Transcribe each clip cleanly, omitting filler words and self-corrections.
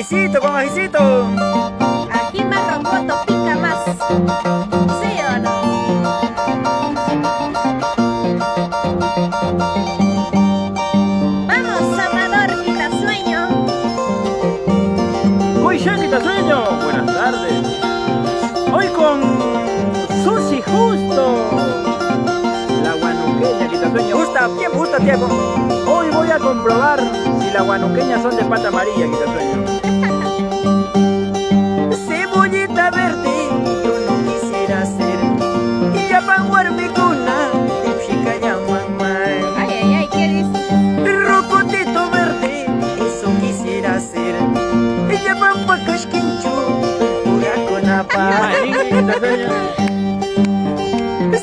ajicito, con ajicito. Ají más rocoto pica más. ¿Sí o no? Vamos, Salvador, quita sueño. Muy bien, Quitasueño. Buenas tardes. Hoy con Susi Justo. La guanuqueña, Quitasueño. Justo a tiempo. Hoy voy a comprobar si las guanuqueñas son de pata amarilla, Quitasueño. Cebollita verde, yo no quisiera ser. Y ya pa' mi cuna, chica ya mamá. Ay, ¿qué dices? Rocotito verde, eso quisiera ser. Ella va pa' casquincho, pura con apa.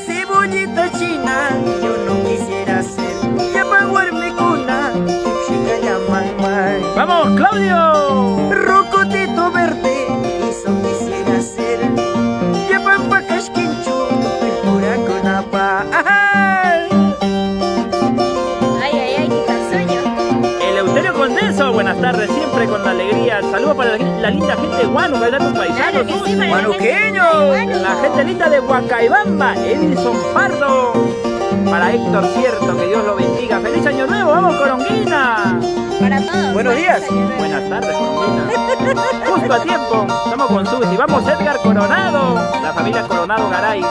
Cebollita china, yo no quisiera ser. Ya pa' mi cuna, chica ya mamá. ¡Vamos, Claudio! Rocotito verde, eso quisiera ser. Ya va pa' casquincho, pura con apa. Ay, quita sueño. Eleuterio Condenso, buenas tardes, siempre con la alegría. Saludos para la linda gente de Huánuco, de tus paisanos. Claro que sí, para la ¡Huanuqueños! gente de Huánuco. La gente linda de Huacaibamba, Edison Pardo. Para Héctor Cierto, que Dios lo bendiga. ¡Feliz Año Nuevo! ¡Vamos, Coronguina! Para todos. Buenos días. Feliz Año Nuevo. Buenas tardes, Coronguina. Justo a tiempo, estamos con Susi. Vamos, Edgar Coronado, la familia Coronado Garay.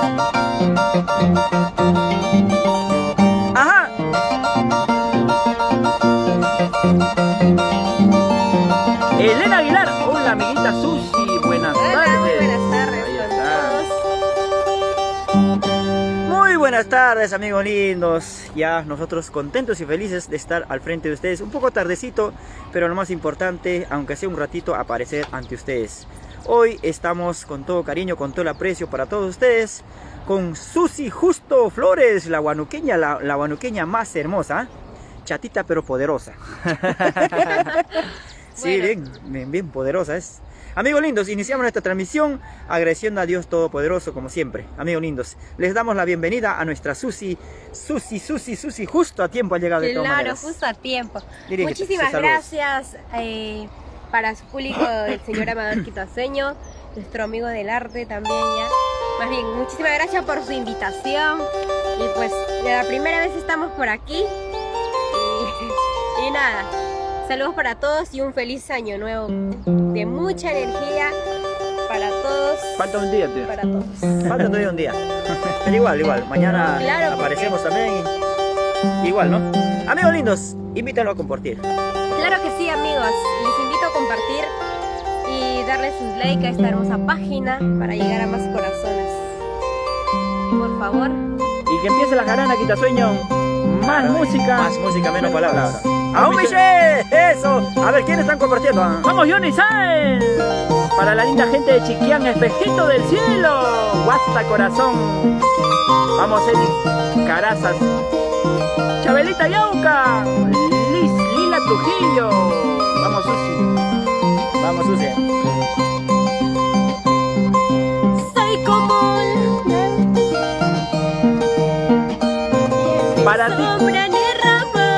¡Ajá! Elena Aguilar, hola amiguita Susi, buenas Hola, tardes. muy buenas tardes Ahí con está. todos. Muy buenas tardes, amigos lindos. Ya nosotros contentos y felices de estar al frente de ustedes. Un poco tardecito, pero lo más importante, aunque sea un ratito, aparecer ante ustedes. Hoy estamos con todo cariño, con todo el aprecio para todos ustedes, con Susi Justo Flores, la guanuqueña, la guanuqueña más hermosa, chatita pero poderosa. Sí, Bueno. bien poderosa es. Amigos lindos, iniciamos nuestra transmisión agradeciendo a Dios Todopoderoso como siempre. Amigos lindos, les damos la bienvenida a nuestra Susi, justo a tiempo ha llegado de todas Claro, maneras. justo a tiempo. Dirígete, Muchísimas saludos. gracias para su público, el señor Amador Quitasueño, nuestro amigo del arte también ya. Más bien, muchísimas gracias por su invitación. Y pues, de la primera vez estamos por aquí. Y nada, saludos para todos y un feliz año nuevo de mucha energía para todos. Falta un día, tío. Para todos. Falta todavía un día. Pero igual, mañana Claro, aparecemos también. Igual, ¿no? Amigos lindos, invítenlo a compartir. Claro que sí, amigos. Les invito a compartir y darles un like a esta hermosa página para llegar a más corazones. Por favor. Y que empiece la jarana, Quitasueño. Más música. Más música, menos palabras. ¡Aún ¡Eso! A ver, ¿quiénes están compartiendo? ¡Vamos, Johnny Sáenz! Para la linda gente de Chiquián, espejito del cielo. Guasta corazón. Vamos, Eli Carazas. Chabelita Yauca. Lila Trujillo. Vamos, Susi. Vamos, Susi. Soy como Para ti. sombra ni rama.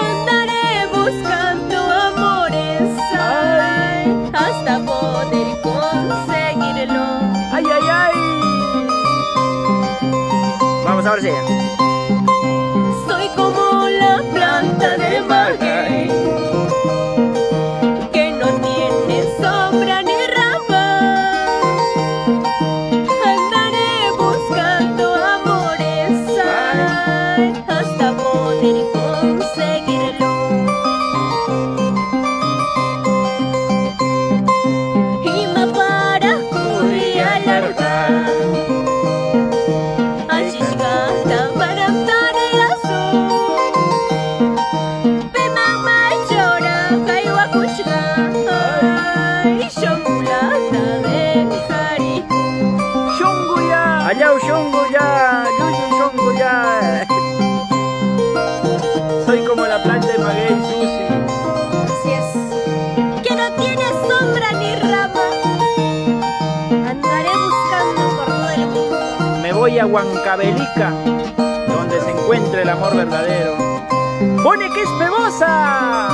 Andaré buscando amores ay, hasta poder conseguirlo. ¡Ay, ay, ay! Vamos a ver si. Soy como la planta de maguey que no tiene sombra ni rama. Andaré buscando amores ay, hasta poder conseguirlo. Y me para cuya larga. Ashishkata baramtariyasu Pemama chora kaiwa kushka Ay, shongulata de hariku. ¡Shonguya! ¡Allá, Shonguya! ¡Yuyi, Shonguya! Soy como la planta de maguey, Susi. Así es, que no tiene sombra ni rama. Andaré buscando por todo el mundo. Me voy a Huancavelica, donde se encuentra el amor verdadero. ¡Pone que es pebosa!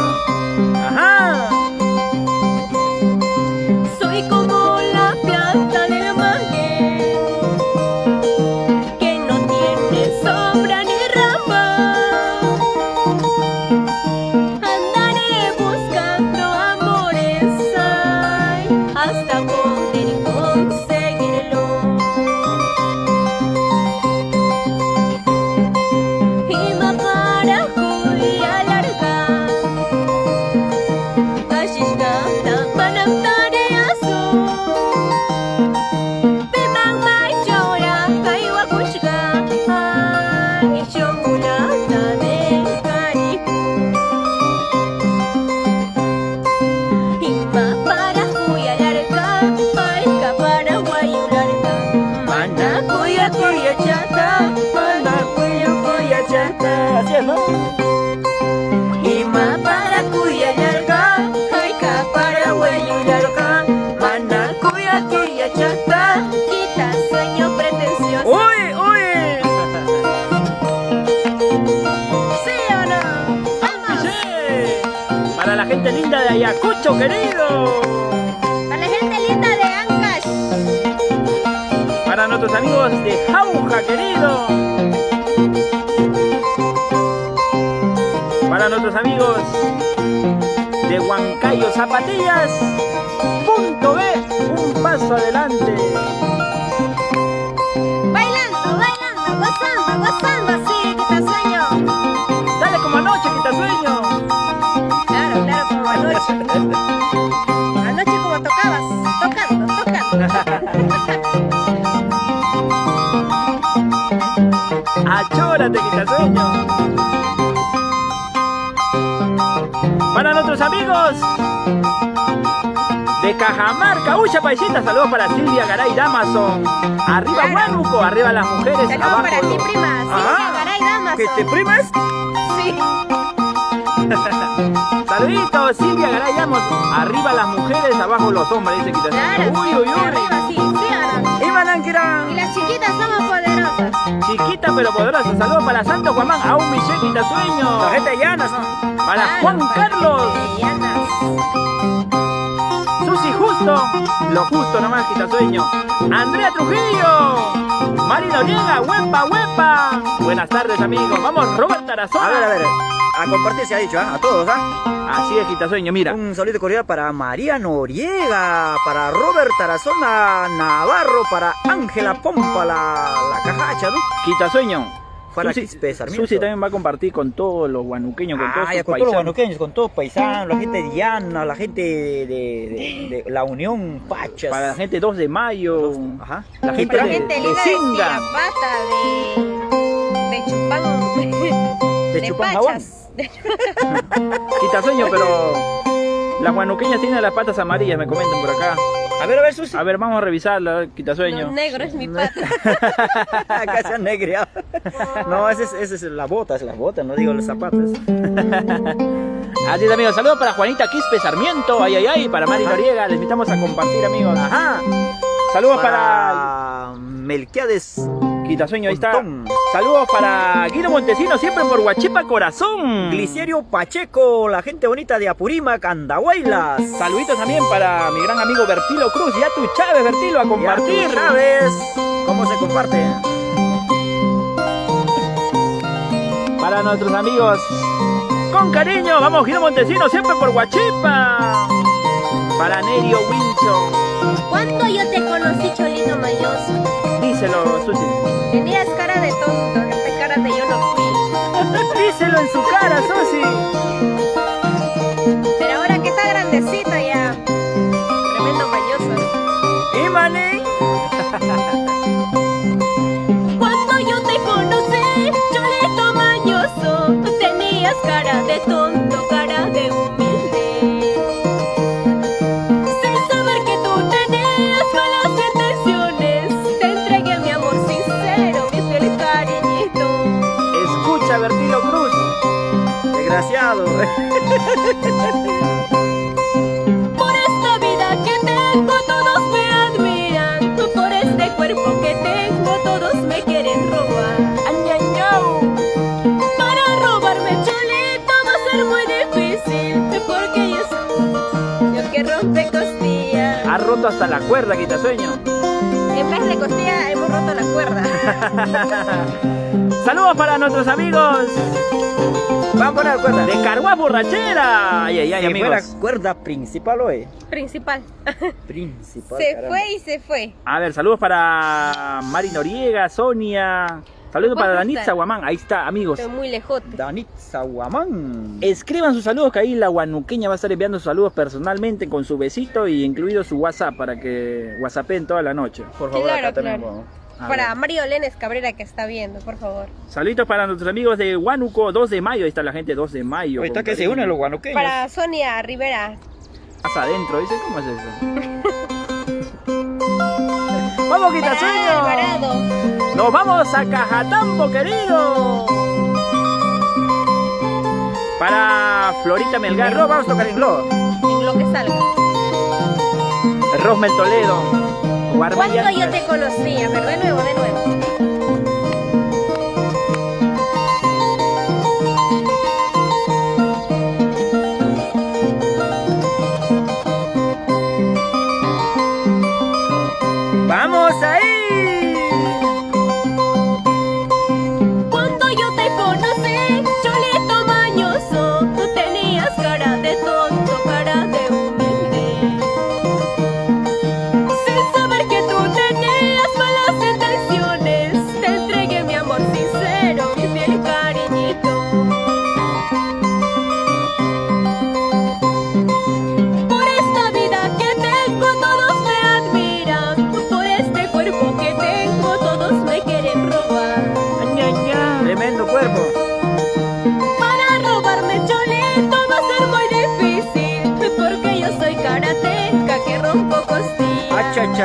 Chicho querido. Para la gente linda de Ancash. Para nuestros amigos de Jauja querido. Para nuestros amigos de Huancayo Zapatillas. Punto B, un paso adelante. Bailando, bailando, gozando, gozando así, quitasueño. Dale como anoche, quitasueño. Claro, claro, como anoche. Anoche como tocabas, tocando, tocando. Achórate, quitasueño. Para nuestros amigos de Cajamarca, Ucha Paisita, saludos para Silvia Garay Damason. Arriba Huánuco, arriba las mujeres, Saludos abajo para ti, los... prima, Silvia Garay Damason. ¿Que te primas? Sí. Saluditos, Silvia Garay Damason. Arriba las mujeres, abajo los hombres, dice quitasueño. Claro, Uy, uy, uy. arriba, sí, sí, Ana. Y Malanquira. Y las chiquitas somos poderosas. Chiquita pero poderosa. Saludos para Santo Guamán, a un Michelle quitasueño. La gente llana son. Para Claro, Juan para Carlos. Llanas. Susi Justo, lo justo nomás, quitasueño. Andrea Trujillo, Mari Noriega, huepa, huepa. Buenas tardes, amigos. Vamos, Robert Tarazona. A ver, a compartir se ha dicho, a todos, Así es, quitasueño, mira. Un saludo cordial para María Noriega, para Robert Tarazona Navarro, para Ángela Pompa, la cajacha, ¿no? Quitasueño. Para Susi, Quispe Sarmiento. Susi también va a compartir con todos los guanuqueños, con todos Ya, sus con todos los paisanos. guanuqueños, con todos paisanos, la gente de Llana, la gente de la Unión Pachas. Para la gente 2 de mayo. Ajá. La gente Para de, gente de linda de Singa. Sirapata, de Chupán. De Chupán Jabón. Pachas. Quitasueño, pero las guanuqueñas tienen las patas amarillas, me comentan por acá. A ver, Susi. A ver, vamos a revisarla, quitasueño. No, negro es mi pata. Acá se han negreado. No, esa es la bota, no digo los zapatos. Así es, amigos. Saludos para Juanita Quispe Sarmiento. Ay, ay, ay. Para Mari Noriega. Les invitamos a compartir, amigos. Ajá. Saludos para Melquiades Quitasueño, ahí está. Pontón. Saludos para Guido Montesino, siempre por Huachipa Corazón. Glicerio Pacheco, la gente bonita de Apurímac, Andahuaylas. Saluditos también para mi gran amigo Bertilo Cruz. Ya tú, Chávez, Bertilo, a compartir. ¿Sabes cómo se comparte? Para nuestros amigos, con cariño, vamos Guido Montesino, siempre por Huachipa. Para Nerio Wincho. ¿Cuándo yo te conocí, Cholito Mayoso? Díselo, Susi. Tenías cara de tonto, esta cara de yo no fui. Díselo en su cara, Susi. Pero ahora que está grandecito ya. Tremendo mañoso. ¿Y maní? Cuando yo te conocí, Cholito Mañoso, tú tenías cara de tonto, cara de humilde. Sin saber que tú tenías malas intenciones, te entregué mi amor sincero, mi fiel cariñito. Escucha, Bertilo Cruz. Desgraciado. Por esta vida que tengo todos me admiran, por este cuerpo que tengo todos me quieren robar. ¡Añañau! Para robarme, Cholito, va a ser muy difícil, porque yo que rompe costillas. Ha roto hasta la cuerda, Quitasueño. En vez de costilla hemos roto la cuerda. Saludos para nuestros amigos Vamos a poner cuerda. de Carguas Borrachera. Ay, ay, ay, Se fue amigos. la cuerda principal hoy. Principal. Principal. Se caramba. fue y se fue. A ver, saludos para Mari Noriega, Sonia. Saludos para ¿Puedo Danitza estar? Guamán. Ahí está, amigos. Estoy muy lejote. Danitza Guamán. Escriban sus saludos, que ahí la guanuqueña va a estar enviando sus saludos personalmente con su besito y incluido su WhatsApp para que WhatsAppen toda la noche. Por favor, Claro, acá también. claro. A Para ver. Mario Lenes Cabrera que está viendo, por favor. Saluditos para nuestros amigos de Huánuco, 2 de mayo. Ahí está la gente 2 de mayo. Ahí está que se compadre. unen los guanuqueños. Para Sonia Rivera. Más adentro, dice, ¿cómo es eso? ¡Vamos, Para Quitasueño! Alvarado. ¡Nos vamos a Cajatambo, querido! Para Florita Melgar, En Glo, vamos a tocar en Glo. En lo que salga. Rosmel Toledo, ¿Cuándo yo te conocí? A ver, de nuevo, de nuevo.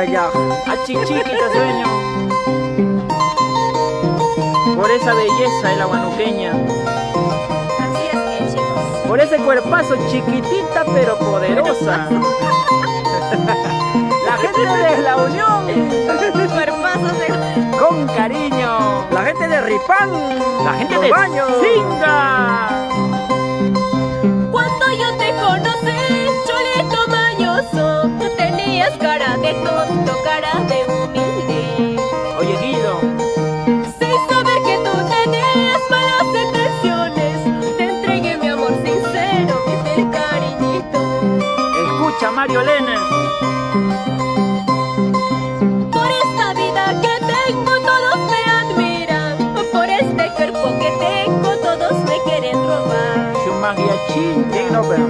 ay, ay. A Chiquita Sueño. Por esa belleza de la guanuqueña. Así es que, chicos. Por ese cuerpazo chiquitita pero poderosa. La gente de La Unión. Cuerpazos de... Con cariño. La gente de Ripán. La gente Los de Baños. Singa. Cuando yo te conocí, chulito mañoso, tú tenías cara de tonto, cara de humilde. Oye, Guido. Sin saber que tú tenías malas intenciones, te entregué mi amor sincero, mi fiel cariñito. Escucha, Mario Lena. Por esta vida que tengo todos me admiran, por este cuerpo que tengo todos me quieren robar. Shumagia Chin. Digno, pero.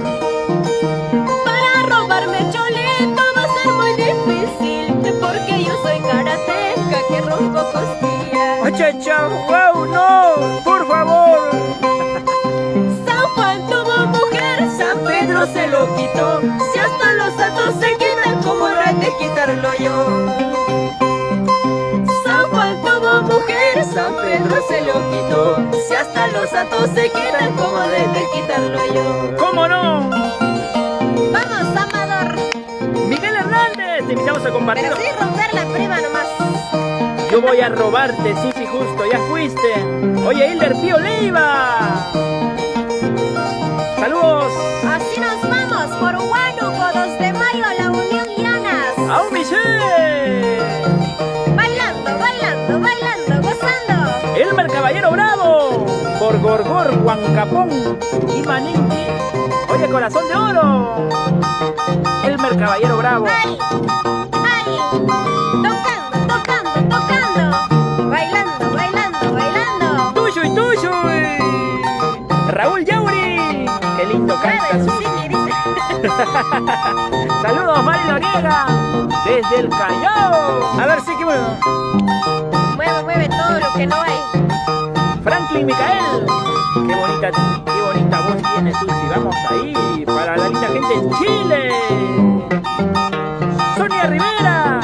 Para robarme cholito va a ser muy difícil, porque yo soy karateca que rompo costillas. Achacha, wow, no, por favor. San Juan tuvo mujer, San Pedro se lo quitó. Si hasta los santos se quitan, ¿cómo habrá de quitarlo yo? San Juan tuvo mujer, San Pedro se lo quitó. Si hasta los santos se quitan, ¿cómo habré de quitarlo yo? ¿Cómo no? Vamos, Amador. Miguel Hernández, te invitamos a compartir. Pero sí romper la prima nomás. Yo voy a robarte, sí, sí, justo, ya fuiste. Oye, Hilder Pío Leiva. Saludos. Así nos vamos por Huánuco, 2 de mayo, La Unión Llanas. ¡A un Michel! Bailando, bailando, bailando, gozando. Elmer Caballero Bravo. Por Gorgor, Huancapón y Maninqui. Oye, Corazón de Oro. Elmer Caballero Bravo. Ay, ay, tocando, tocando, tocando. Bailando, bailando, bailando. Tuyo y tuyo. Raúl Yauri. Qué lindo canta. Mueve, Susi. sí, dice. Saludos, Mari Noriega. Desde el Callao. A ver, sí que bueno. Mueve, mueve todo lo que no hay. Franklin Micael. Qué bonita voz tiene Susi. Vamos ahí. Para la linda gente en Chile. Sonia Rivera.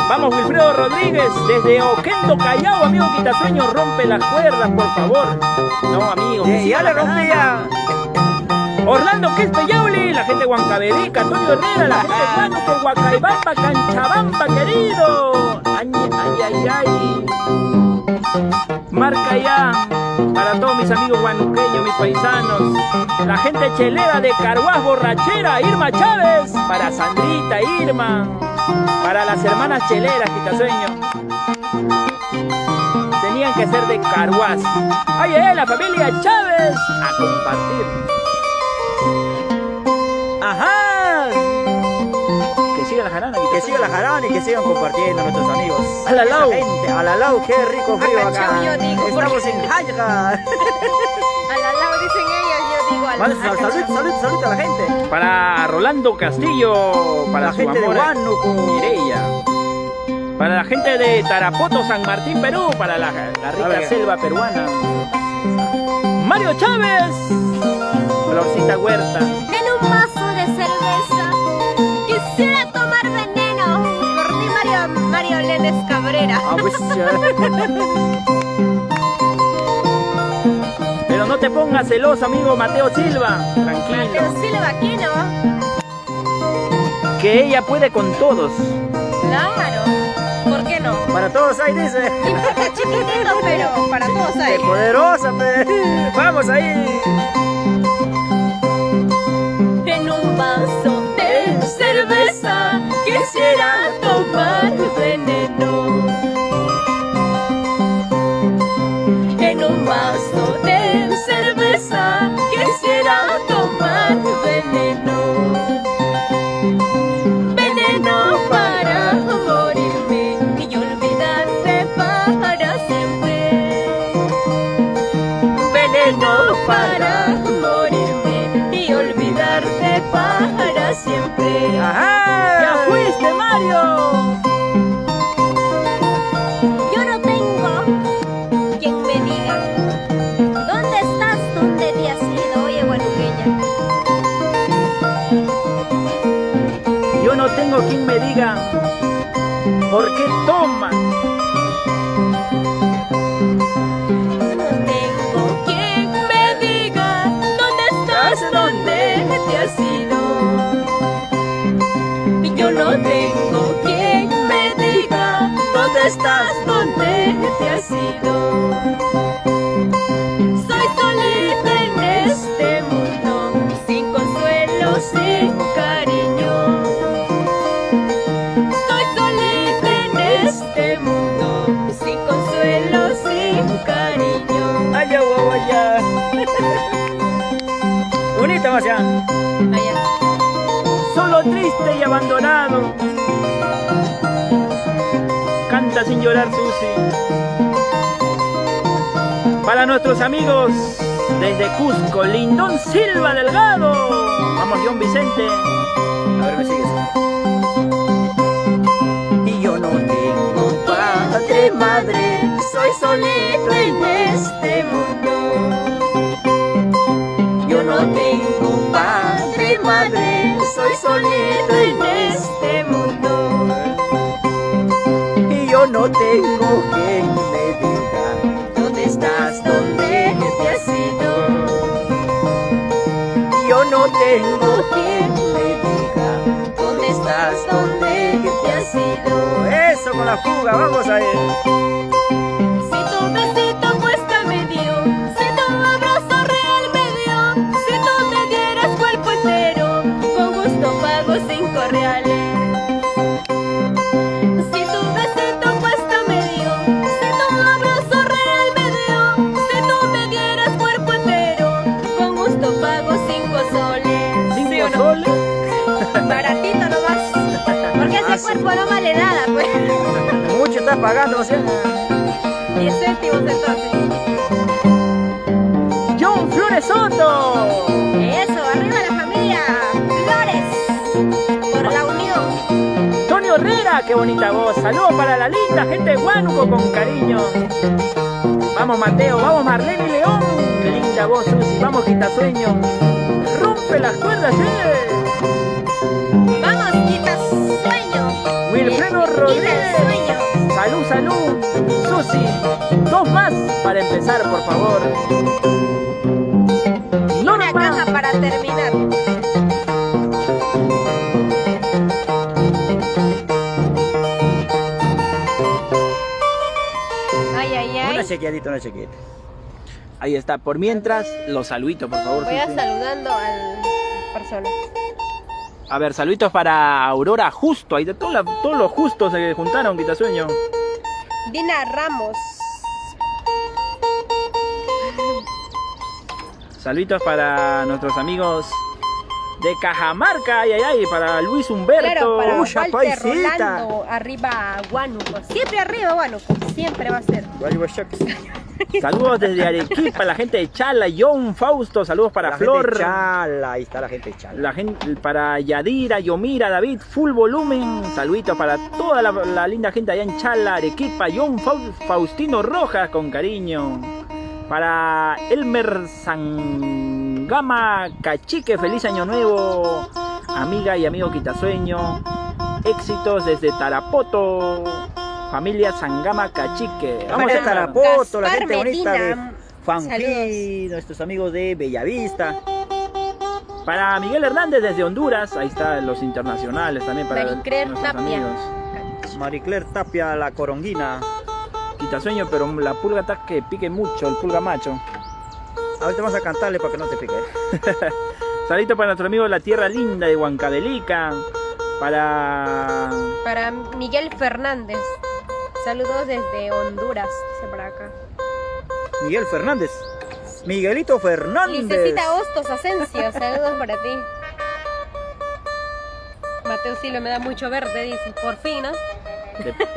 Vamos, Wilfredo Rodríguez. Desde Oquendo, Callao. Amigo Quitasueño, rompe las cuerdas, por favor. No, amigo. Ya le rompía. Orlando Quispe Yauli, la gente de Huancavelica, Antonio Herrera, la gente de Huánuco, Huacaibamba, Canchabamba, querido. Ay, ay, ay, ay. Marca ya para todos mis amigos huanuqueños, mis paisanos. La gente chelera de Carhuaz, Borrachera, Irma Chávez. Para Sandrita, Irma. Para las hermanas cheleras, Quitasueño. Tenían que ser de Carhuaz. Ay, la familia Chávez. A compartir. Ajá. Que siga la jarana. Que siga la jarana y que sigan compartiendo nuestros amigos. A la lau. Gente, a la lau, qué rico frío acá. Acachao, yo digo, Estamos porque- en Jayga. A la lado dicen ellos, yo digo al Salud a la gente. Para Rolando Castillo, para La su gente de amor Huánuco. Mireia. Para la gente de Tarapoto, San Martín, Perú, para la rica ver. selva peruana. Mario Chávez, Florcita Huerta. En un vaso de cerveza quisiera tomar veneno. Por ti, Mario Lenes Cabrera. Ah, pues, Pero no te pongas celoso, amigo Mateo Silva. Tranquilo. Mateo Silva aquí, ¿no? Que ella puede con todos. Claro. ¿Por qué no? para todos ahí dice. Importa chiquitito, pero para todos hay. Qué poderosa, pe. Vamos ahí. En un vaso de cerveza quisiera tomar veneno. En un vaso de cerveza quisiera tomar veneno. Veneno para morirme y olvidarte para siempre. Veneno para morirme y olvidarte para siempre. Ajá. ¡Ya fuiste, Mario! Yo no tengo quien me diga ¿dónde estás? ¿Dónde te has ido? Oye, guanuqueña. Yo no tengo quien me diga ¿Por qué toma? No tengo quien me diga dónde estás, dónde te has ido. Yo no tengo quien me diga dónde estás, dónde te has ido. Soy solita en este mundo, sin consuelo, sin cariño. Soy solita en este mundo, sin consuelo, sin cariño. Ay, ya. Bonita más ya. Allá. Solo, triste y abandonado. Canta sin llorar, Susi. Para nuestros amigos desde Cusco, Lindón Silva Delgado. Vamos, John Vicente. A ver, me sigues. Y yo no tengo padre, madre, soy solito en este mundo. Yo no tengo padre, madre, soy solito en este mundo. Y yo no tengo quien me diga dónde estás, dónde te has ido. Yo no tengo quien me diga dónde estás, dónde te has ido. Eso con la fuga, vamos a ir. Si tu besito cuesta medio, si tu abrazo real me dio, si tú me dieras cuerpo entero, con gusto pago 5 reales. Si tu besito cuesta medio, si tu abrazo real me dio, si tú me dieras cuerpo entero, con gusto pago 5 soles. ¿Sí o no? ¿Soles? Baratito nomás, porque ese cuerpo no vale nada, pues. Mucho estás pagando, o sea. 10 céntimos entonces. John Flores Soto. Eso, arriba la familia Flores, por la unión. Tony Herrera, qué bonita voz. Saludos para la linda gente de Huánuco con cariño. Vamos, Mateo, vamos, Marlene y León. Qué linda voz, Susi. Vamos, Quitasueño. Rompe las cuerdas, Vamos, quita sueño. Wilfredo Quita el Rodríguez. sueño. Salud, salud. Susi, 2 más para empezar, por favor. Una caja para terminar. Ay, ay, ay. Una chequeadita, una chequeadita. Ahí está. Por mientras, los saluditos, por favor. Voy a Susi. saludando al persona. A ver, saluditos para Aurora Justo. Ahí de todos los justos se juntaron, Quitasueño. Dina Ramos. Saluditos para nuestros amigos de Cajamarca, ay, ay, ay, para Luis Humberto. Claro, para Uya, Walter paisita. Rolando, arriba Huánuco. Siempre arriba Huánuco, siempre va a ser. Saludos desde Arequipa, la gente de Chala, John Fausto, saludos para La Flor. gente de Chala, ahí está la gente de Chala. La gente para Yadira, Yomira, David, full volumen. Saluditos para toda la linda gente allá en Chala, Arequipa, John Faustino Rojas, con cariño. Para Elmer Sangama Cachique, feliz año nuevo, amiga y amigo Quitasueño. Éxitos desde Tarapoto, familia Sangama Cachique. Vamos a Tarapoto, la gente bonita de Medina, Fanfi, saludos. nuestros amigos de Bellavista. Para Miguel Hernández desde Honduras, ahí están los internacionales también para Maricler nuestros Tapia. amigos. Maricler Tapia, la Coronguina. Quitasueño, pero la pulga está que pique mucho, el pulga macho. Ahorita vamos a cantarle para que no te pique. Saludito para nuestro amigo de la tierra linda de Huancavelica. Para Miguel Fernández. Saludos desde Honduras, dice por acá. Miguel Fernández. Miguelito Fernández. Licecita Hostos Asensio, saludos para ti. Mateo Silva me da mucho verde, dice. Por fin, ¿no?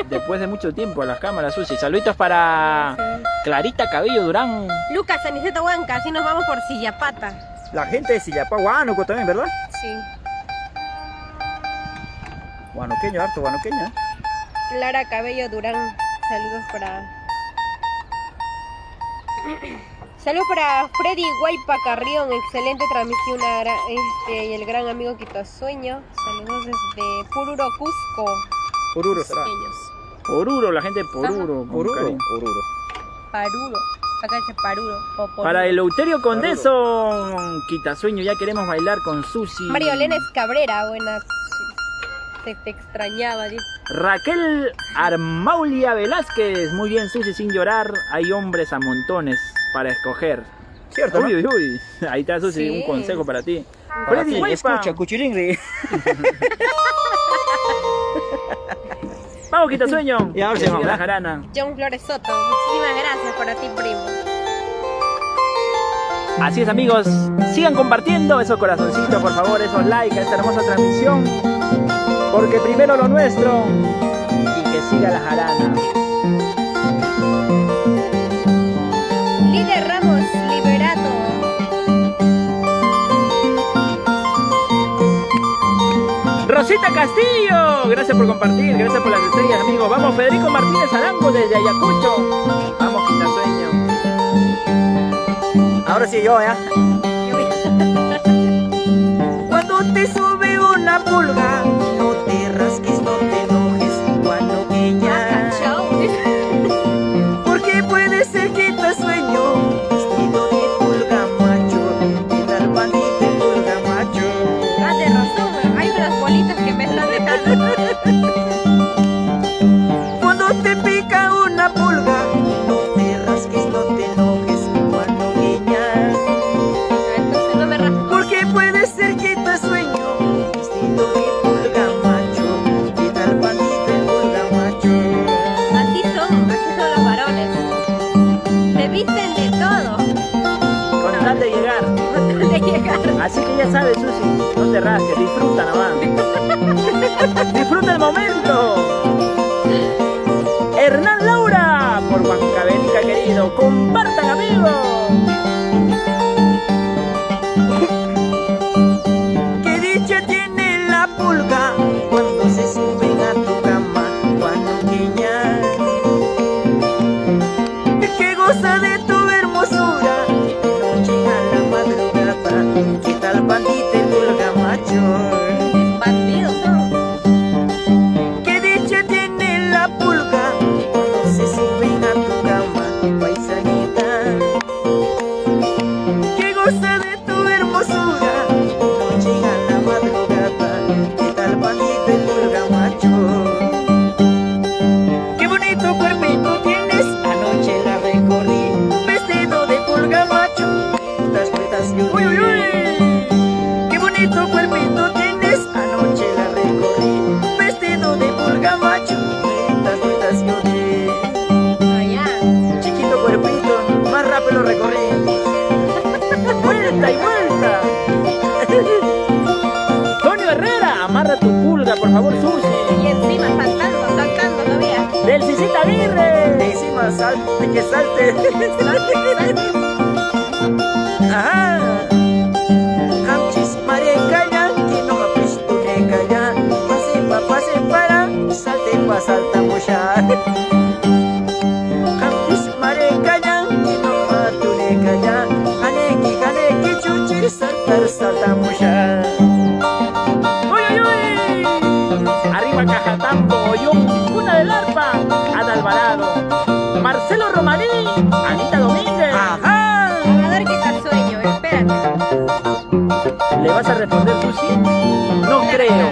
después de mucho tiempo a las cámaras, Susi. Saluditos para Clarita Cabello Durán. Lucas Aniceto Huanca, así nos vamos por Sillapata. La gente de Sillapá, Huánuco también, ¿verdad? Sí. Huanuqueño, harto huanuqueño, ¿eh? Clara Cabello Durán, saludos para... Saludos para Freddy Guaypa Carrión, excelente transmisión y el gran amigo Quitasueño. Saludos desde Pururo, Cusco. Oruro será. Oruro, la gente de Oruro. Oruro. Paruro. Acá dice Paruro. O Poruro. Para el Eleuterio Condeso, Quitasueño, ya queremos bailar con Susi. María Elena es Cabrera, buenas. Te extrañaba, dice. Raquel Armaulia Velázquez, muy bien Susi, sin llorar, hay hombres a montones para escoger. ¿Cierto, no? Uy, uy, uy. Ahí está Susi, Sí. un consejo para ti. Para Freddy ti, Huaypa. escucha, cuchilingri. Vamos, Quitasueño. Y ahora Que sí, siga vamos, la ¿eh? jarana. John Flores Soto, muchísimas gracias para ti, primo. Así es, amigos, sigan compartiendo esos corazoncitos, por favor, esos likes a esta hermosa transmisión, porque primero lo nuestro y que siga la jarana. Líder Ramos Liberato. Rosita Castillo, gracias por compartir, gracias por las estrellas, amigos. Vamos, Federico Martínez Arango desde Ayacucho. Vamos, Quitasueño. Ahora sí yo, ¿ya? Cuando te sube una pulga, no te rasques, no te enojes, cuando ella. Chao. Porque puede ser que te sueño, vestido de pulga macho, te da el panito de pulga macho. Ah, de razón, hay unas bolitas que me están dejando. Cuando te pica una pulga, no te rasques, no te enojes, cuando ella. Entonces no me rasco. Porque puede ser que te sueño, vestido de pulga macho, te da el panito de pulga macho. Así son los varones. Se visten de todo. Con tal de llegar. De llegar. Así que ya sabes, Susi, no te rasques, disfruta nomás. Disfruta el momento. Hernán Laura, por Huancavelica querido, compartan, amigos. Qué dicha tiene la pulga cuando se suben a tu cama, cuando niña. Que goza de tu hermosura, de noche a la madrugada. ¿Qué tal bandita y pulga macho? Bandidos son. Qué dicha tiene la pulga cuando se suben a tu cama, paisanita. Que goza de tu hermosura, no llega la madrugada. ¿Qué tal bandito y pulga macho? Qué bonito cuerpito tienes, anoche la recorrí, vestido de pulga macho. Las vueltas yo Uy, uy, di. uy. Qué bonito cuerpito tienes, anoche la recorrí, vestido de pulga macho. Las vueltas yo di. Allá. Chiquito cuerpito, más rápido lo recorrí. Vuelta y vuelta. Tonio Herrera, amarra tu pulga, por favor, Susi. Y encima saltando todavía. Del Cicita Aguirre. De encima salte, que salte. Ajá. Hamchis marecaya, que no me pisto de calla. Pase para, salte pa salta mochar. Hamchis marecaya, que no me tu de calla. Haneki, chuchir, salta mochar. ¡Uy, uy, uy! Arriba Cajatambo, Ollón, Cuna del Arpa, Ada Alvarado, Marcelo Romaní, Anita Domínguez. Ajá. Amador Quitasueño, espérate. ¿Le vas a responder tú sí? No creo.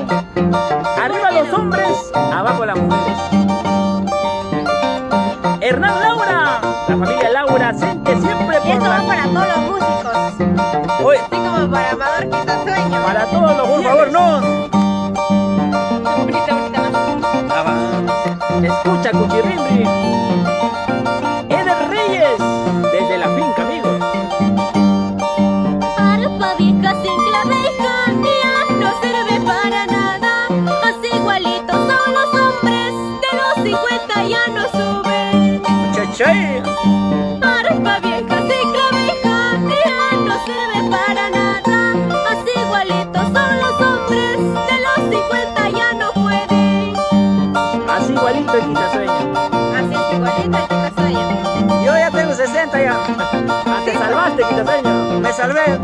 Arriba los hombres, abajo las mujeres. Hernán Laura, la familia Laura, siente siempre Y por esto va la... para todos los músicos. Oye, Así como para Amador Quitasueño. Para todos los por favor, no. Ahorita más. Ah, va. Escucha, Cuchirrimbri. Eder Reyes, desde la finca, amigos. Arpa vieja sin clavejanía no sirve para nada. Así igualitos son los hombres de los 50 ya no suben. Chachay. Arpa vieja sin clavejanía no sirve para nada. Así igualitos son los hombres de los 50 ya no pueden. Así igualito el Quitasueño. Así es igualito el Quitasueño. Yo ya tengo 60 ya. Ah, te salvaste, Quitasueño. Me salvé.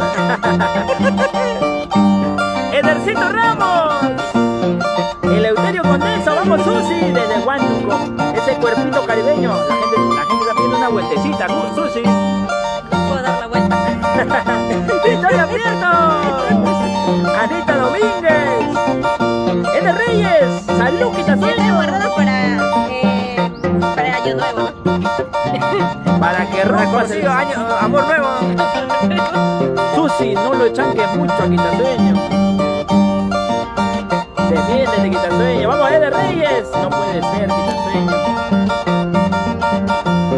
Edercito Ramos. Eleuterio Condensa, vamos, Susi. vuelta, Susi. Puedo dar la vuelta. Victoria Prieto. Anita Domínguez. Ede Reyes. Salud, Estoy Quitasueño. guardado para año nuevo, ¿no? Para que rompas el Amor nuevo. Susi, no lo echanques mucho a Quitasueño. Defiéndete, Quitasueño. Vamos, Ede Reyes. No puede ser, Quitasueño.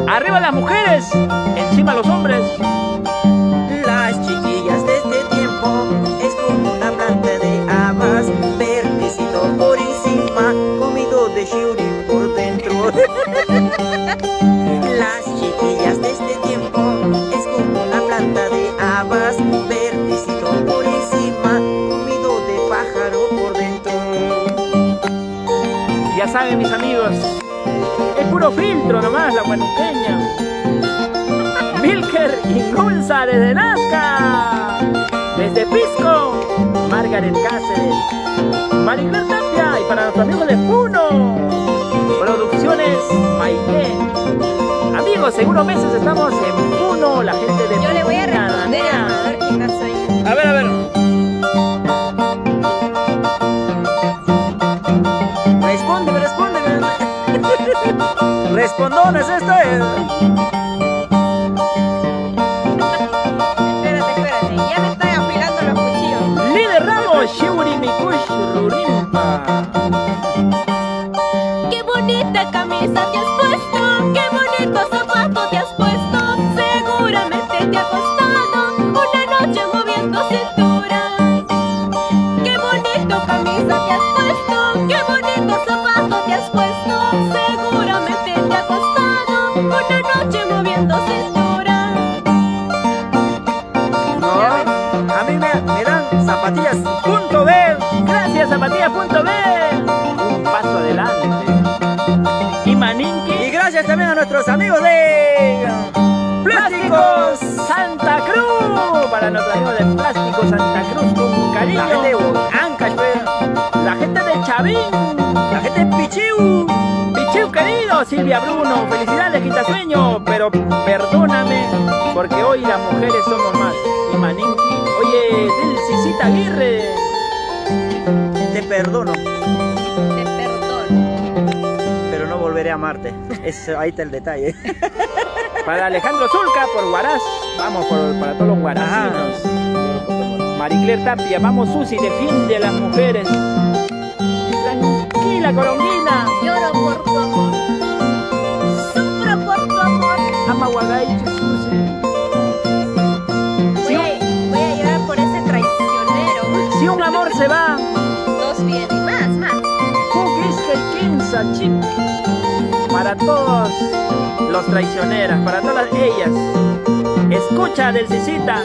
Arriba las mujeres, encima los hombres. Las chiquillas de este tiempo es como una planta de habas, verdecito por encima, comido de shiuri por dentro. Las chiquillas de este tiempo es como una planta de habas, verdecito por encima, comido de pájaro por dentro. Ya saben, mis amigos, es puro filtro nomás la huanuqueña. Milker Ingunza desde Nazca. Desde Pisco, Margaret Cáceres. Maricler Tapia. Y para nuestros amigos de Puno, Producciones Maite. Amigos, en unos meses estamos en Puno, la gente de Yo le voy a Puno, responder a Amador Quitasueño. A ver, a ver. Respóndeme. Respondones, esto es. Espérate, ya me estoy afilando los cuchillos. Líder Ramos, Shiuri Mikush Rurimpa. Qué bonita camisa te has puesto, qué bonito zapato te has puesto. Seguramente te ha costado una noche moviendo cintura. Qué bonito camisa te has puesto, qué bonito zapato te has puesto. Seguramente te ha costado una noche moviendo cintura. No, a mí me dan zapatillas. Punto B. Gracias, Zapatillas.b. Un paso adelante. Y Maninki. Y gracias también a nuestros amigos de Plásticos Santa Cruz. Para nuestros amigos de Plásticos Santa Cruz con cariño. La gente de Ancash, La gente de Chavín. la gente de Pichiu. Pichiu querido, Silvia Bruno. Felicidades, Quitasueño. Pero perdóname, porque hoy las mujeres somos más. Y Maninki. Oye, del Cicita Aguirre. Te perdono, Te perdono. pero no volveré a amarte. Ahí está el detalle. Para Alejandro Zulca por Huaraz. Vamos para todos los huaracinos. Maricler Tapia, vamos Susi, defiende a las mujeres. Tranquila, Colombiana. Lloro por tu amor, sufro por tu amor. Ama Guagaiche, Susi. Voy a llorar por ese traicionero. Si un amor se va, Dos vienen, más. Quinza, chip. Para todos los traicioneras, para todas ellas. Escucha del Cicita.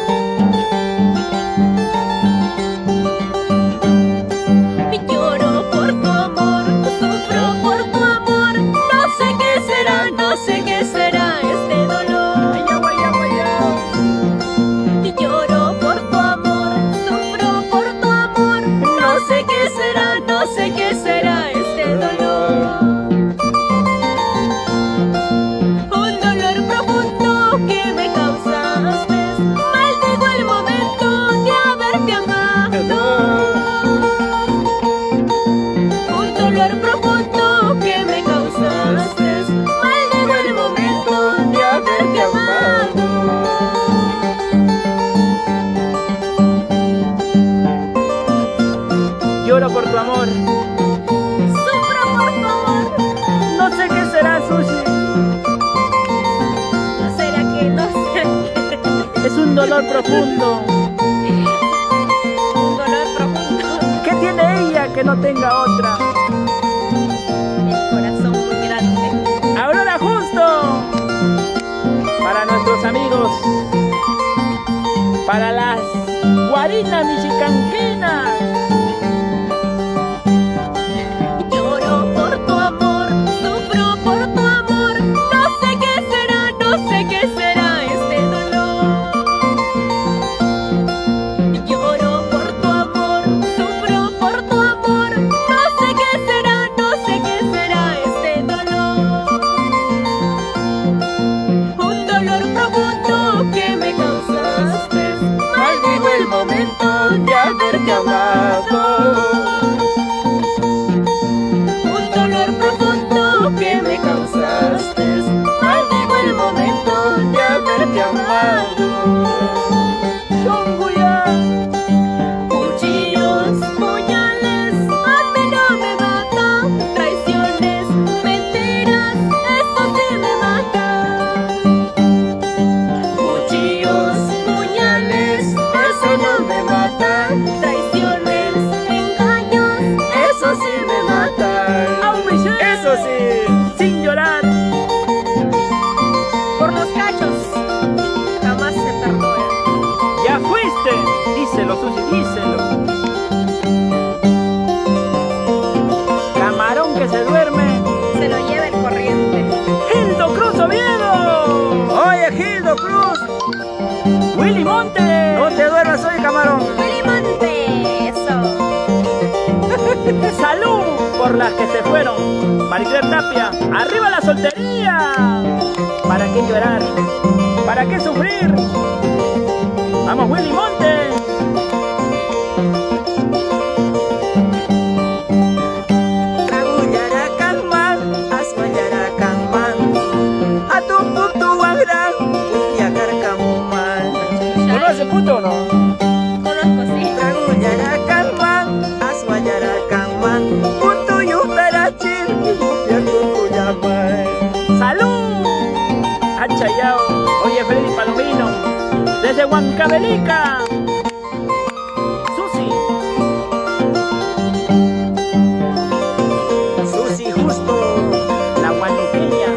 Lloro por tu amor, sufro por tu amor. No sé qué será este dolor. Lloro por tu amor, sufro por tu amor. No sé qué será este dolor. Un dolor profundo que me causaste. Maldigo el momento de haberte amado. Un dolor profundo que me causaste. Maldigo el momento de haberte amado. Lloro por tu amor. Sufro por tu amor. No sé qué será, Susi. ¿No será que no será que? Es un dolor profundo. Un dolor profundo. ¿Qué tiene ella que no tenga otra? El corazón muy grande. Aurora Justo. Para nuestros amigos. Para las guarinas michicanquinas. Lloro por tu amor, sufro por tu amor. No sé qué será este dolor. Lloro por tu amor, sufro por tu amor. No sé qué será este dolor. Un dolor ¡Salud! Por las que se fueron. Maricler Tapia, ¡arriba la soltería! ¿Para qué llorar? ¿Para qué sufrir? ¡Vamos, Willy Montes! ¿Conoce puto o no? Conozco, sí. ¡Salud! ¡Achayao! Oye, Freddy Palomino, desde Huancavelica. Susi. Susi justo. La guanuqueña.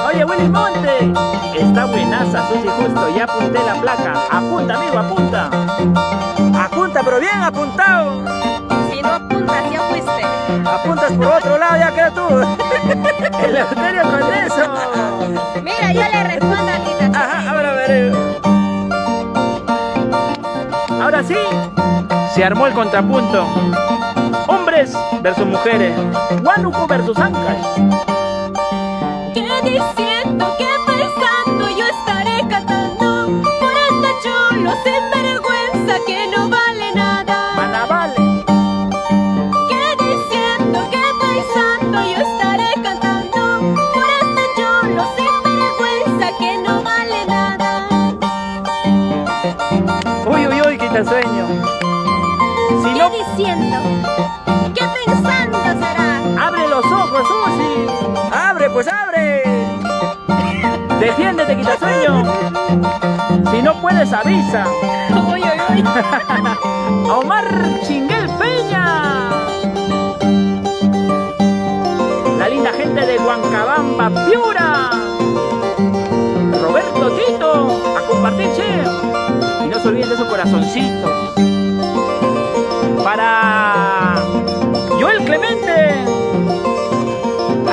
Oye, Willy Monte. Está buenaza, Susi justo. Ya apunté la placa. Apunta, amigo, apunta. Apunta, pero bien apuntado. Si no apuntas, ya fuiste. Apuntas por otro lado, ya crees tú. El Eleuterio con eso. Mira, yo le respondo a Quita. Ajá, ahora veré. Ahora sí, se armó el contrapunto. Hombres versus mujeres. Huánuco versus Ancash. ¿Qué diciendo, qué pensando yo estaré cantando por este chulo sinvergüenza que no vale nada? Mana vale. ¿Qué diciendo, qué pensando yo estaré cantando por este chulo sinvergüenza que no vale nada? Uy, uy, uy, quita sueño. Si ¿Qué no, diciendo? ¿Qué pensando será? abre los ojos, Susi. ¡Abre, pues abre! Defiéndete, quita sueño. Si no puedes, avisa. Uy, uy, uy. Omar Chinguel Peña. La linda gente de Huancabamba, Piura. Roberto Tito, a compartir, che. Y no se olviden de esos corazoncitos. Para Joel Clemente.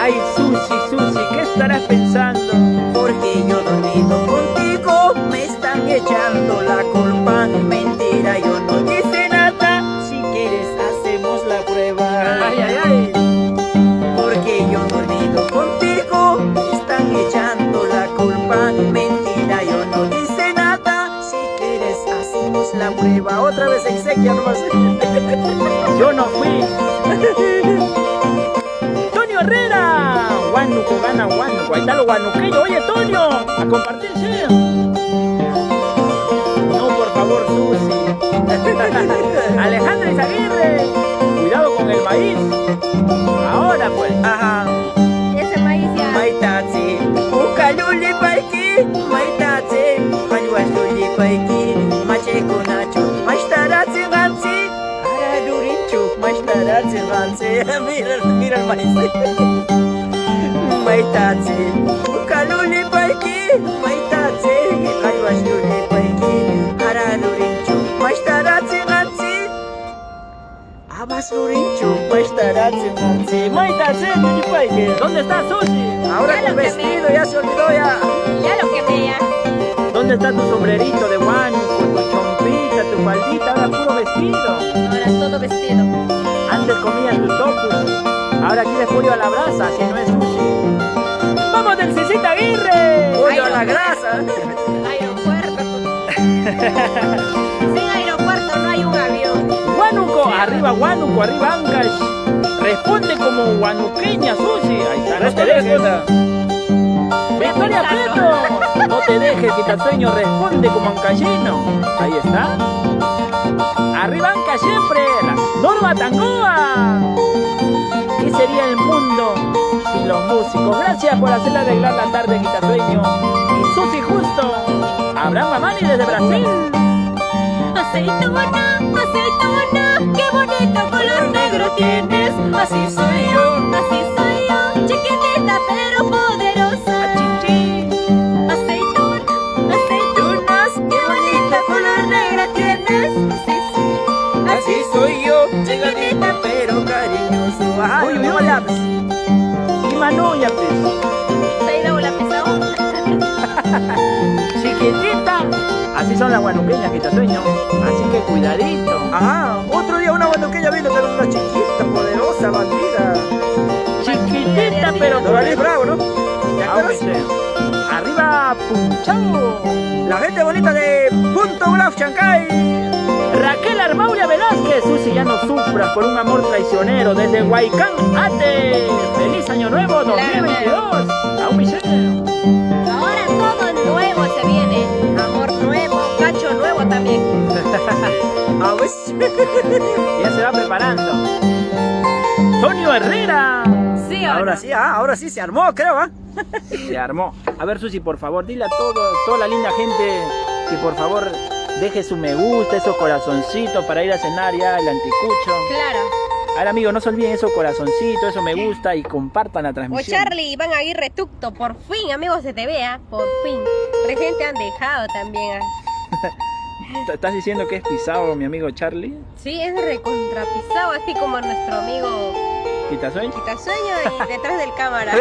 Ay, Susi, Susi, ¿qué estarás pensando? Porque yo dormido contigo, me están echando la culpa. Mentira, yo no hice nada. Si quieres, hacemos la prueba. Ay, ay, ay. Porque yo dormido contigo, me están echando la culpa. Mentira, yo no hice nada. Si quieres, hacemos la prueba. Otra vez exequia nomás. Yo no fui. Tonio Herrera. Huánuco gana Huánuco. Ahí está lo guanuqueño. Oye, Tonio, a compartir, sí. No, por favor, Susi. Alejandra Izaguirre. Cuidado con el maíz. Ahora pues. Ajá. Ese maíz ya. Maitatsi, ukaluli paiki, maitatsi, majuasuli paiki, macheco nacho, mastaratsi gansi, aradurinchu, mastaratsi gansi. Mira el maíz. Maitatsi, ukaluli paiki, maitatsi, majuasuli paiki, aradurinchu, mastaratsi gansi. Abas lurinchu, mastaratsi gansi. Maitatse, Yuyipaike. ¿Dónde está Susi? Ahora Ya con lo que vestido, ya se olvidó ya. Ya lo quemé ya. ¿Dónde está tu sombrerito de Huánuco, tu chompita, tu faldita? Ahora puro vestido. Ahora todo vestido. Antes comías tu topus. Ahora quieres pollo a la brasa, si no es sushi. ¡Vamos del Cecita Aguirre! Pollo a la grasa. Aeropuerto. Sin aeropuerto no hay un avión. Huánuco, arriba Huánuco, arriba Ancash. Responde como huanuqueña, Susi. Ahí está, no te dejes. Victoria Prieto, no te dejes, quitasueño, responde como ancallino. Ahí está. Arriba Ancash siempre, la Norma Tangoa. ¿Qué sería el mundo sin los músicos? Gracias por hacerle arreglar la tarde, quitasueño. Y Susi justo. Abraham Mamani desde Brasil. Aceituna, aceituna, qué bonito color negro tienes. Así soy yo, chiquitita pero poderosa. Chichi. Aceituna, aceitunas, qué bonito color negro tienes. Así soy yo, chiquitita pero cariñoso. Ajá, Uy, uy, uy. Y Manu, ya pues. Se ha ido la pesada. Chiquitita, Así son las guanuqueñas, quitasueño. Así que cuidadito. Ajá, otro día una guanuqueña vino también, una chiquita, poderosa, bandida. Chiquitita, pero Doralí Bravo, ¿no? ¿Te acuerdas? Arriba, Punchao. La gente bonita de Punto Bluff, Chancay. Raquel Armauria Velázquez, Susi, ya no sufras por un amor traicionero desde Huaycán, Ate. ¡Feliz Año Nuevo 2022! ¡Au, Michelle! Ahora todo nuevo se viene. Amor nuevo, cacho nuevo también. Ah, pues. Ya se va preparando. Tonio Herrera. Sí, Ahora sí se armó, creo, ¿ah? Se armó. A ver, Susi, por favor, dile a toda la linda gente que por favor deje su me gusta, esos corazoncitos para ir a cenar ya el anticucho. Claro. Ahora, amigos, no se olviden esos corazoncitos, eso me gusta y compartan la O transmisión. Charlie, Iván Aguirre Tucto, por fin, amigos, se te vea, por fin. Gente han dejado también. ¿Estás diciendo que es pisado, mi amigo Charlie? Sí, es recontrapisado, así como nuestro amigo ¿Quitasueño? Quitasueño y detrás del cámara.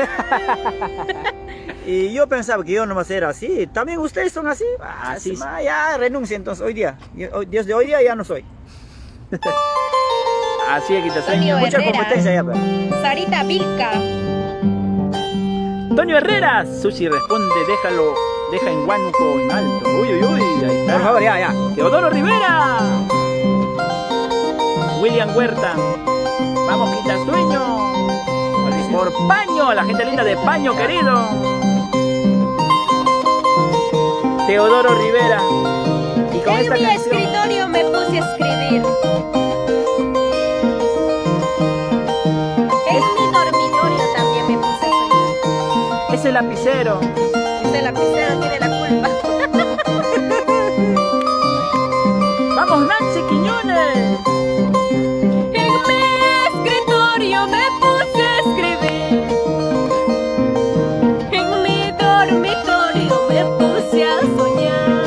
Y yo pensaba que yo no iba a ser así. ¿También ustedes son así? Así. Ya renuncio entonces hoy día. Desde hoy día ya no soy. Así es, Quitasueño. Tonio Mucha Herrera. competencia ya, pero. Sarita Vilca. Tonio Herrera. Susi responde, deja en Huánuco en alto. Uy, ahí está. Por favor, ya. Teodoro Rivera. William Huerta. Vamos, Quitasueño. Por Paño, la gente linda de Paño, querido. Teodoro Rivera. Y con En esta mi canción. escritorio me puse a escribir. En mi dormitorio también me puse a soñar. Ese lapicero. Este lapicero tiene la culpa. Vamos, Nancy Quiñones. En mi escritorio me puse a escribir. En mi dormitorio me puse a soñar.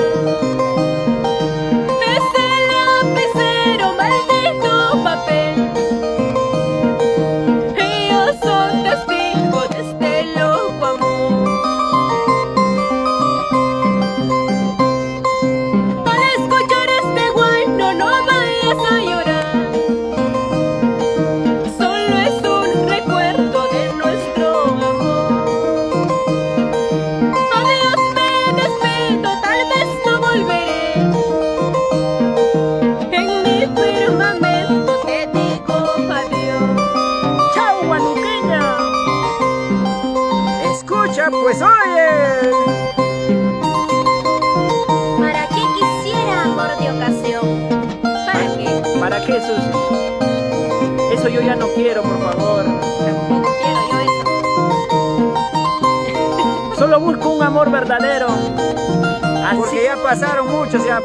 Ese lapicero, maldito papel. Ellos son testigos de este loco amor. Al escuchar este guayno no vayas a llorar. Solo es un recuerdo de nuestro amor. Adiós, me despido, tal vez no volveré. En mi firmamento te digo adiós. Chao, guanuqueña. Escucha, pues oye. ¿Para qué quisiera amor de ocasión? ¿Para qué? ¿Para qué, Susi? Eso yo ya no quiero, por favor. Tampoco quiero yo eso. Solo busco un amor verdadero. Porque ya pasaron muchos ya.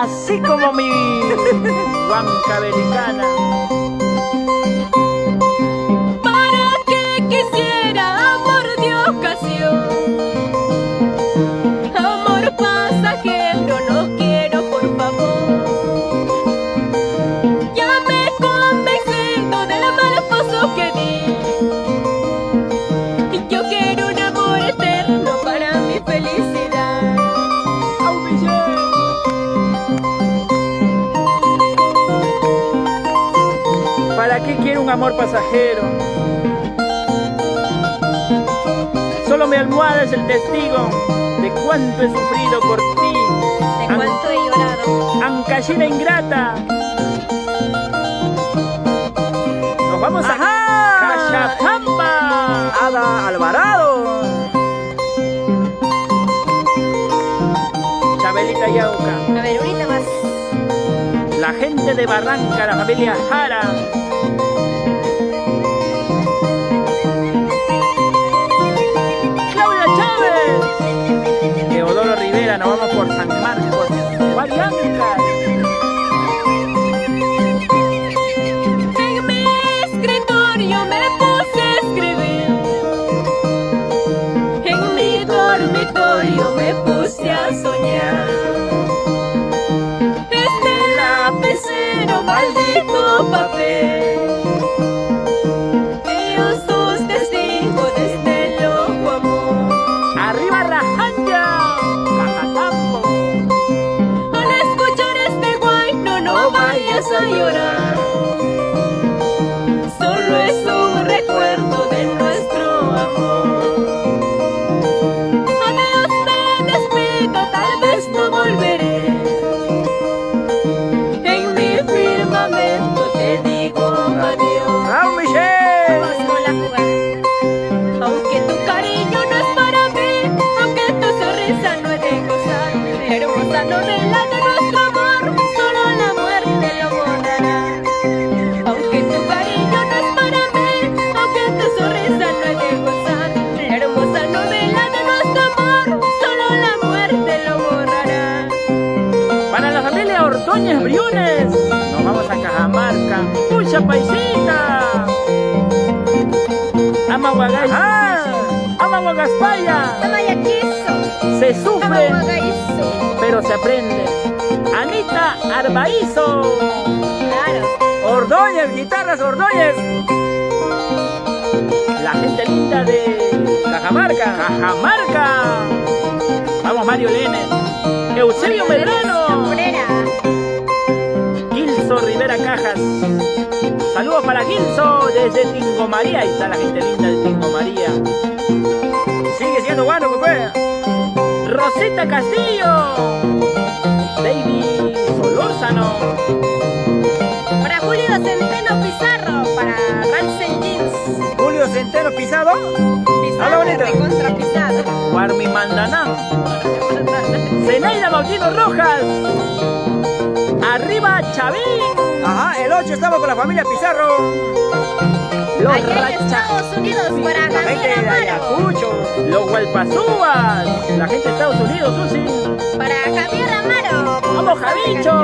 Así como mi guanca belicana. ¿Para qué quisiera amor de ocasión? Amor pasajero no quiero, por favor. Ya me he convencido del mal paso que di. Yo quiero un amor eterno para mi felicidad. ¡Au, Michelle! ¿Para qué quiero un amor pasajero? Solo mi almohada es el testigo de cuánto he sufrido por ti. De cuánto he llorado. Ancashina ingrata. Nos vamos a Cachapamba. Ada Alvarado. Chabelita Yauca. A ver, ahorita más. La gente de Barranca, la familia Jara. Claudia Chávez. Teodoro Rivera, nos vamos por San Marcos. Guayanca. En mi escritorio me puse a escribir. En mi dormitorio me puse a soñar. Este lapicero, maldito papel. Ellos son testigos de este loco amor. Arriba Rajanya. Cajatambo. a llorar. Solo es un recuerdo de nuestro amor. Adiós, me despido, tal vez no volveré. En mi firmamento te digo adiós. ¡Bravo, Michelle! Vamos con la jugada. Aunque tu cariño no es para mí, aunque tu sonrisa no he de gozar, hermosa novela de nuestro amor, solo la muerte lo borrará. Aunque tu cariño no es para mí, aunque tu sonrisa no he de gozar, hermosa novela de nuestro amor, solo la muerte lo borrará. Para la familia Ordóñez Briones, nos vamos a Cajamarca. ¡Pucha paisita! Ama Guagay, ama Guagaspaya. Amaya quiso, Se sufre, Amaya pero se aprende. Anita Arbaizo. claro. Ordóñez, guitarras Ordóñez. La gente linda de Cajamarca. Cajamarca. Vamos, Mario Lenes. Eusebio Medrano. Morera. Gilso Rivera Cajas. Saludos para Gilso desde Tingo María. Ahí está la gente linda de Tingo María. Sigue siendo bueno, pues. Rosita Castillo. David Solórzano. Para Julio Centeno Pizarro, para Ransen Jeans. Julio Centeno Pisado. Pizarro, bonito. recontra pisado. Guarmi Mandaná. Zenaida Bautino Rojas. Arriba Chavín. Ajá, el 8 estamos con la familia Pizarro. Los Allá en Racha. Estados Unidos, para La gente Javier de Amaro. Ayacucho. Los Hualpazúas. La gente de Estados Unidos, Susi. Para Javier Amaro. ¡Vamos, Javicho!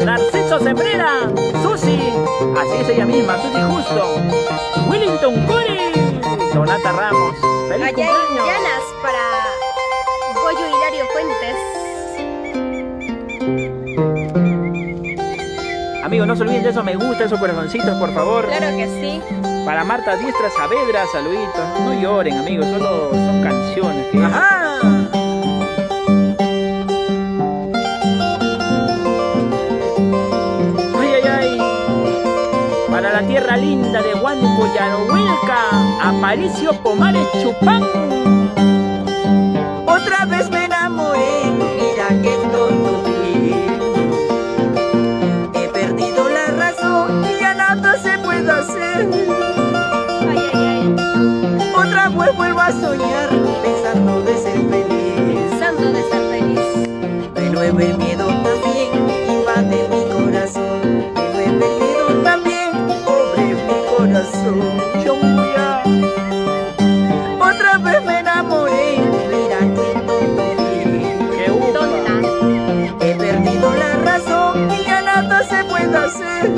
Narciso Sembrera, Susi, así es ella misma, Susi Justo, Willington Curi, Donata Ramos, feliz Allá en cumpleaños. Llanas, para Goyo Hilario Fuentes. Amigos, no se olviden de eso, me gusta, esos corazoncitos, por favor. Claro que sí. Para Marta Diestra Saavedra, saluditos. No lloren, amigos, solo son canciones. Que... Ajá. Ay, ay, ay. Para la tierra linda de Huánuco, Yanohuilca, Aparicio Pomares Chupán. Otra vez me enamoré, mira qué tonto fui. He perdido la razón y ya nada se puede hacer. Ay, ay, ay. Otra vez vuelvo a soñar, pensando de ser feliz. Pensando de ser feliz. Renueve el miedo también, invade mi corazón. Renueve el miedo también, pobre mi corazón. Chonguya. Otra vez me enamoré, mira qué tonto fui. Que upa. Tonta. He perdido la razón y ya nada se puede hacer.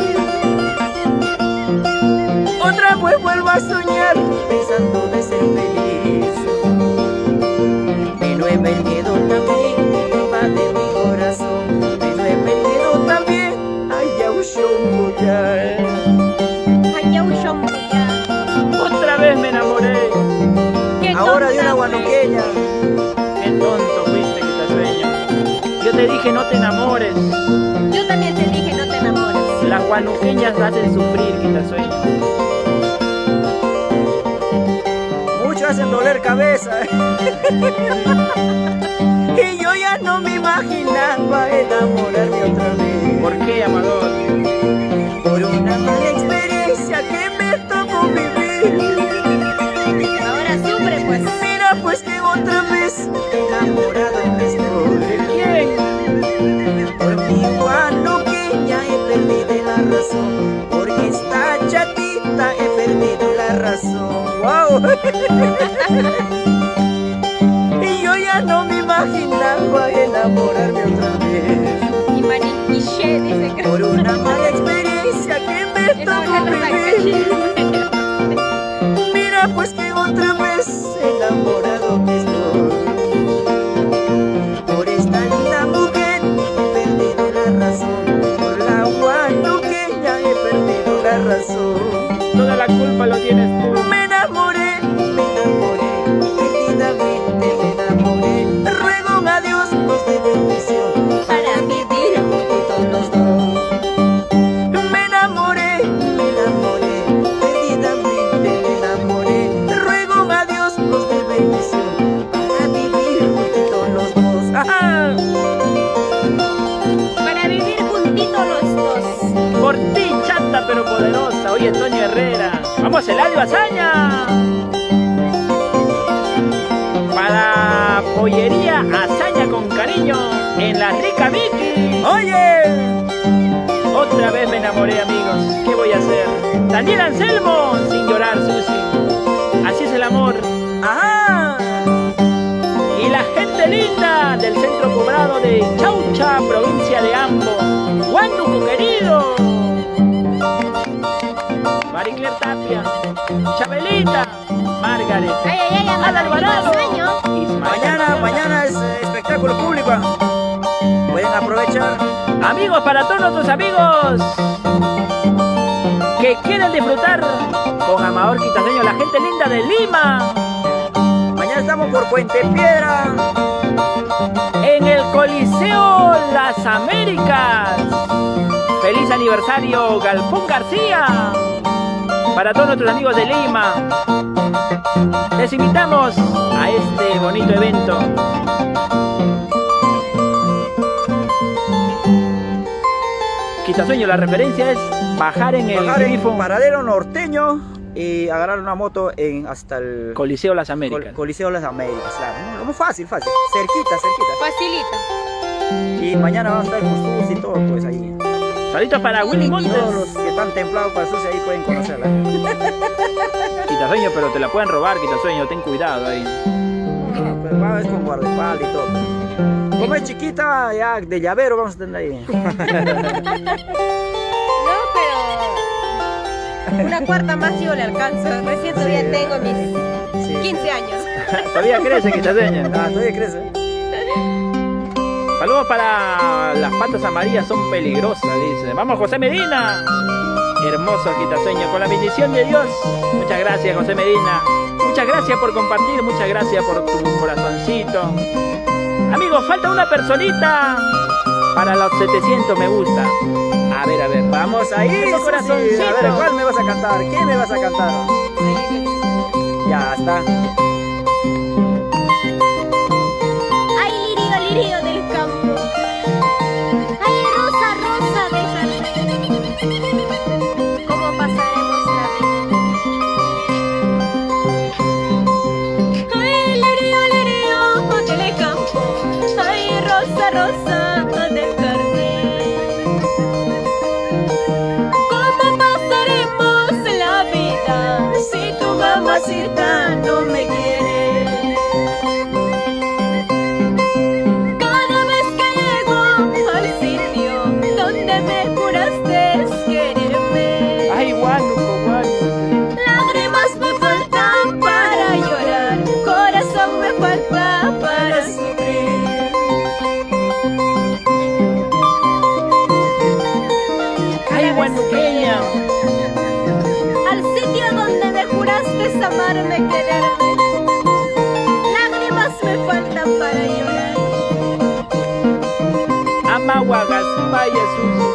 Otra vez vuelvo a soñar, pensando de ser feliz. Renueve el miedo también, invade mi corazón. Renueve el miedo también, ay ya Ay, ya huyó un día. Otra vez me enamoré. Qué ahora de tonta una fui. guanuqueña. Qué tonto fuiste, Quitasueño. Yo te dije no te enamores. Yo también te dije no te enamores. Las guanuqueñas hacen sufrir, Quitasueño. Mucho hacen doler cabeza. Y yo ya no me imaginaba enamorarme otra vez. ¿Por qué, Amador? Por una mala experiencia que me tocó vivir. Ahora sufre pues. Mira pues que otra vez enamorado me estoy. ¿De quién? Por mi guanuqueña he perdido la razón. Porque esta chatita he perdido la razón. ¡Wow! Y yo ya no me imaginaba enamorarme otra vez. Y Maniquiche dice que Por una mala experiencia que me esa tocó mujer no vivir. está Mira pues que otra vez enamorado que estoy. Por esta linda mujer he perdido la razón. Por la guanuqueña he perdido la razón. Toda la culpa lo tienes tú. Me enamoré, perdidamente me enamoré. Ruego a Dios nos dé bendición para vivir juntitos los dos. Ajá. Para vivir juntitos los dos. Por ti, chata pero poderosa. Oye, Toño Herrera. Vamos, Eladio Azaña. Para Pollería Azaña con cariño en la rica Vicky. Oye, otra vez me enamoré, amigos. ¿Qué voy a hacer? Daniel Anselmo, sin llorar, Susi. Así es el amor. Ajá. Y la gente linda del centro poblado de Chaucha, provincia de Ambo. Huánuco querido. Maricler Tapia, Chabelita, Margaret, Ay, ay, ay, Ana Alvarado. Mañana es espectáculo público. Pueden aprovechar. Amigos, para todos nuestros amigos que quieren disfrutar con Amador Quitaseño, la gente linda de Lima. Mañana estamos por Puente Piedra. En el Coliseo Las Américas. Feliz aniversario, Galpón García. Para todos nuestros amigos de Lima, les invitamos a este bonito evento. Quitasueño, la referencia es bajar en el grifo. Paradero norteño y agarrar una moto hasta el Coliseo Las Américas. Coliseo Las Américas, claro. Muy fácil. Cerquita. Facilita. Y mañana vamos a estar con Susi y todo, pues ahí. Saludos para Willy Montes. Todos los que están templados para Susi ahí pueden conocerla. Quitasueño, pero te la pueden robar, Quitasueño, ten cuidado ahí. No, pues vamos con guardaespaldas y todo. Como es chiquita, ya de llavero vamos a tener ahí. No, pero una cuarta más yo le alcanzo. Recién todavía tengo mis 15 años. Todavía crece, Quitaseño. Todavía crece. Saludos para las patas amarillas, son peligrosas, dice. Vamos, José Medina. Hermoso Quitaseño, con la bendición de Dios. Muchas gracias, José Medina. Muchas gracias por compartir, muchas gracias por tu corazoncito. Amigos, falta una personita para los 700 me gusta. A ver, vamos ahí. Eso, Corazoncito. a ver, ¿cuál me vas a cantar? ¿Qué me vas a cantar? Ya está. Ay, lirio del campo. Ay, rosa, rosa del jardín. ¿Cómo pasaremos la vida? Ay, lirio del campo. Ay, rosa, rosa del jardín. ¿Cómo pasaremos la vida si tu mamacita no me quiere? Cada vez que llego al sitio donde me juraste quererme, Ay, Huánuco. lágrimas me faltan para llorar, corazón me falta para sufrir. Ay, huanuqueña. Al sitio donde me juraste amarme, quererme, lágrimas me faltan para llorar. Amahuagas, vaya Jesús.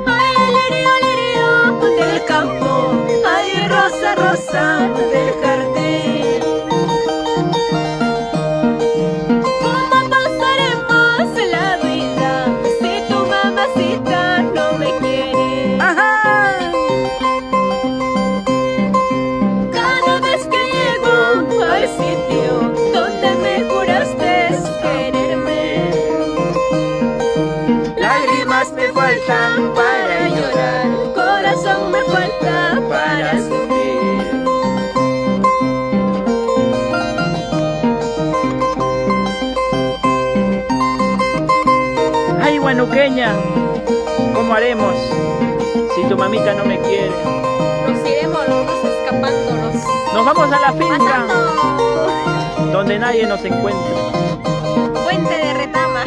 Ay, lirio del campo, ay, rosa, rosa del jardín. ¿Cómo pasaremos la vida si tu mamacita no me quiere? Ajá. Cada vez que llego al sitio donde me juraste quererme, Lágrimas me faltan para llorar, corazón me falta para sufrir. Ay, huanuqueña. ¿Cómo haremos si tu mamita no me quiere? Nos iremos los dos escapándonos, Nos vamos a la finca pasando donde nadie nos encuentra. Puente de Retama.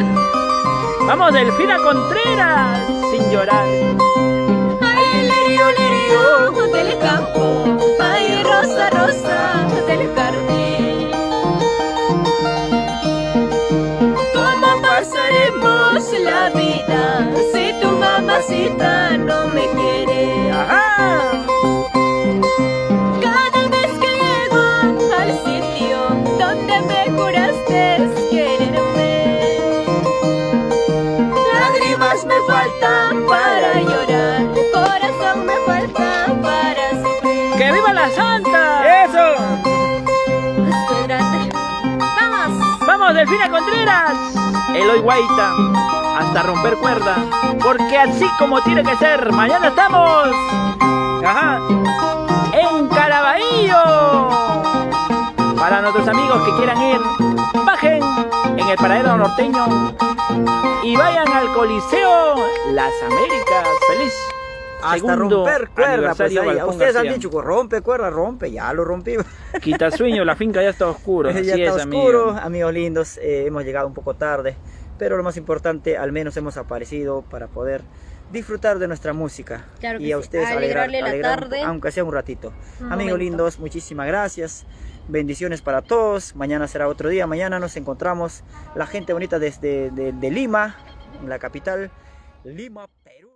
Vamos, Delfina Contreras, sin llorar. Ay, lirio del campo, ay, rosa, rosa del jardín. ¿Cómo pasaremos la vida si tu mamacita no me quiere? Ajá. Cada vez que llego al sitio donde donde me juraste quererme. Lágrimas me faltan para llorar. Corazón me falta para sufrir. ¡Que viva la Santa! ¡Eso! Estoy grande. ¡Vamos! ¡Vamos, Delfina Contreras! Eloy Guaita, hasta romper cuerda, porque así como tiene que ser. Mañana estamos, ajá, en Caraballo. Para nuestros amigos que quieran ir, bajen en el paradero norteño y vayan al Coliseo Las Américas. ¡Feliz! Hasta segundo romper cuerda, pues aniversario ahí. Balcón Ustedes han García. dicho, rompe cuerda, rompe, ya lo rompí. Quitasueño, la finca ya está oscuro. Ya Así está es, oscuro, amigo. amigos lindos, hemos llegado un poco tarde, pero lo más importante, al menos hemos aparecido para poder disfrutar de nuestra música. Claro que y a sí, ustedes alegrarle la tarde. aunque sea un ratito. Un Amigos momento. lindos, muchísimas gracias. Bendiciones para todos. Mañana será otro día. Mañana nos encontramos la gente bonita desde de Lima, en la capital, Lima, Perú.